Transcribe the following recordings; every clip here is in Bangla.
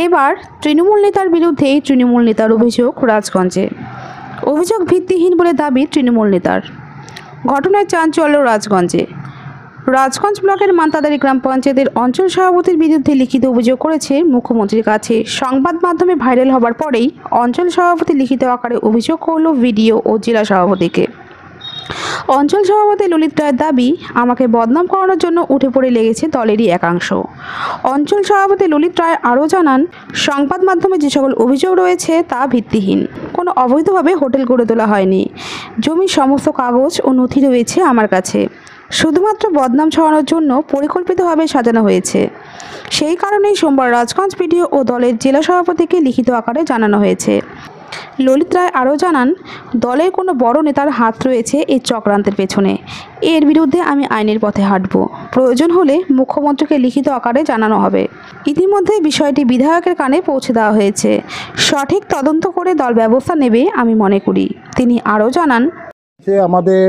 এবার তৃণমূল নেতার বিরুদ্ধে তৃণমূল নেতার অভিযোগ রাজগঞ্জে। অভিযোগ ভিত্তিহীন বলে দাবি তৃণমূল নেতার। ঘটনায় চাঞ্চল্য রাজগঞ্জে। রাজগঞ্জ ব্লকের মান্তাদারি গ্রাম পঞ্চায়েতের অঞ্চল সভাপতির বিরুদ্ধে লিখিত অভিযোগ করেছে মুখ্যমন্ত্রীর কাছে। সংবাদ মাধ্যমে ভাইরাল হবার পরেই অঞ্চল সভাপতি লিখিত আকারে অভিযোগ করল ভিডিও ও জেলা সভাপতিকে। অঞ্চল সভাপতি ললিত রায়ের দাবি, আমাকে বদনাম করানোর জন্য উঠে পড়ে লেগেছে দলেরই একাংশ। অঞ্চল সভাপতি ললিত রায় আরও জানান, সংবাদ মাধ্যমে যে সকল অভিযোগ রয়েছে তা ভিত্তিহীন। কোনো অবৈধভাবে হোটেল গড়ে তোলা হয়নি। জমির সমস্ত কাগজ ও নথি রয়েছে আমার কাছে। শুধুমাত্র বদনাম ছড়ানোর জন্য পরিকল্পিতভাবে সাজানো হয়েছে। সেই কারণেই সোমবার রাজগঞ্জ ভিডিও ও দলের জেলা সভাপতিকে লিখিত আকারে জানানো হয়েছে। ললিত রায় আরও জানান, দলের কোনো বড় নেতার হাত রয়েছে এই চক্রান্তের পেছনে। এর বিরুদ্ধে আমি আইনের পথে হাঁটব। প্রয়োজন হলে মুখ্যমন্ত্রীকে লিখিত আকারে জানানো হবে। ইতিমধ্যে বিষয়টি বিধায়কের কানে পৌঁছে দেওয়া হয়েছে। সঠিক তদন্ত করে দল ব্যবস্থা নেবে আমি মনে করি। তিনি আরও জানান, আমাদের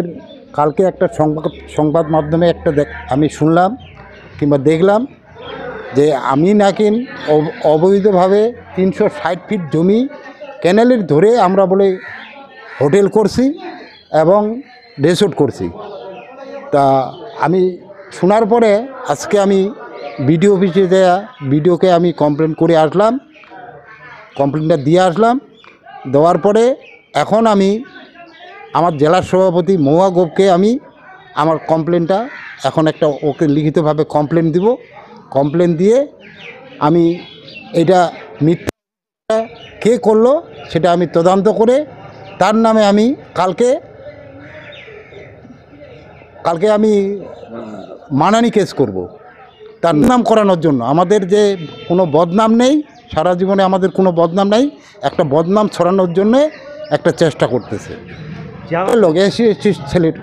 কালকে একটা সংবাদ মাধ্যমে আমি শুনলাম কিংবা দেখলাম যে আমি নাকি অবৈধভাবে 360 ফিট জমি ক্যানেলের ধরে আমরা বলে হোটেল করছি এবং রিসোর্ট করছি। তা আমি শোনার পরে আজকে আমি বিডিও অফিসে যাওয়া বিডিওকে আমি কমপ্লেন করে আসলাম, কমপ্লেনটা দিয়ে আসলাম। দেওয়ার পরে এখন আমি আমার জেলার সভাপতি মহুয়া গোপকে আমি আমার কমপ্লেনটা এখন ওকে লিখিতভাবে কমপ্লেন দিব। কমপ্লেন দিয়ে আমি এটা মিথ্যা কে করলো সেটা আমি তদন্ত করে তার নামে আমি কালকে আমি মানহানি কেস করব। তার নাম করানোর জন্য আমাদের যে কোনো বদনাম নেই, সারা জীবনে আমাদের কোনো বদনাম নেই, একটা বদনাম ছড়ানোর জন্যে একটা চেষ্টা করতেছে লোক এসি ছেলের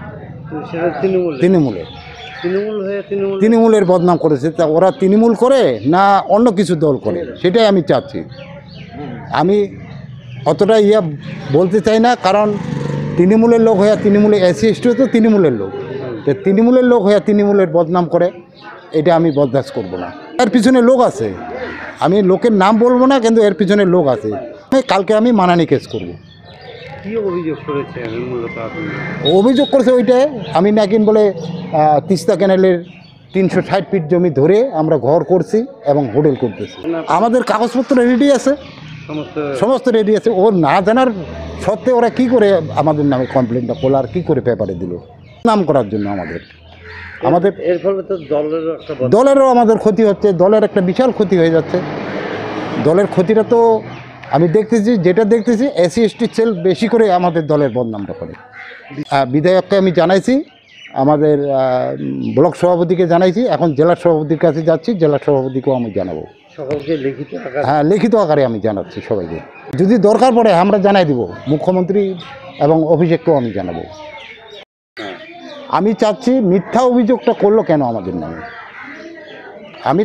তৃণমূলের বদনাম করেছে। তা ওরা তৃণমূল করে না অন্য কিছু দল করে সেটাই আমি চাচ্ছি। আমি অতটা বলতে চাই না, কারণ তৃণমূলের লোক হয়ে তৃণমূলে এসি এসটিও তো তৃণমূলের লোক, তো তৃণমূলের লোক হয়ে তৃণমূলের বদনাম করে এটা আমি বরদাস্ত করব না। এর পিছনে লোক আছে, আমি লোকের নাম বলবো না, কিন্তু এর পিছনে লোক আছে। কালকে আমি মানহানি কেস করব। অভিযোগ করেছে ওইটাই আমি নাকি বলে তিস্তা ক্যানেলের 360 ফিট জমি ধরে আমরা ঘর করছি এবং হোটেল করতেছি। আমাদের কাগজপত্র রেডি আছে, সমস্ত রেডি আছে। ও না জানার সত্ত্বে ওরা কি করে আমাদের নামে কমপ্লেনটা করলো আর কি করে পেপারে দিল নাম করার জন্য। আমাদের এর ফলে তো দলেরও আমাদের ক্ষতি হচ্ছে, দলের একটা বিশাল ক্ষতি হয়ে যাচ্ছে। দলের ক্ষতিটা তো আমি যেটা দেখতেছি এসসি এসটি সেল বেশি করে আমাদের দলের বদনামটা করে। বিধায়ককে আমি জানাইছি, আমাদের ব্লক সভাপতিকে জানাইছি, এখন জেলা সভাপতির কাছে যাচ্ছি, জেলা সভাপতিকেও আমি জানাবো। সকলকে লিখিত আকারে আমি জানাচ্ছি সবাইকে। যদি দরকার পড়ে আমরা জানাই দিব, মুখ্যমন্ত্রী এবং অভিষেককেও আমি জানাবো। আমি চাচ্ছি মিথ্যা অভিযোগটা করলো কেন আমাদের নামে। আমি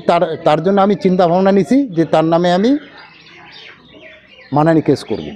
তার জন্য আমি চিন্তা ভাবনা নিছি যে তার নামে আমি মানহানি কেস করব।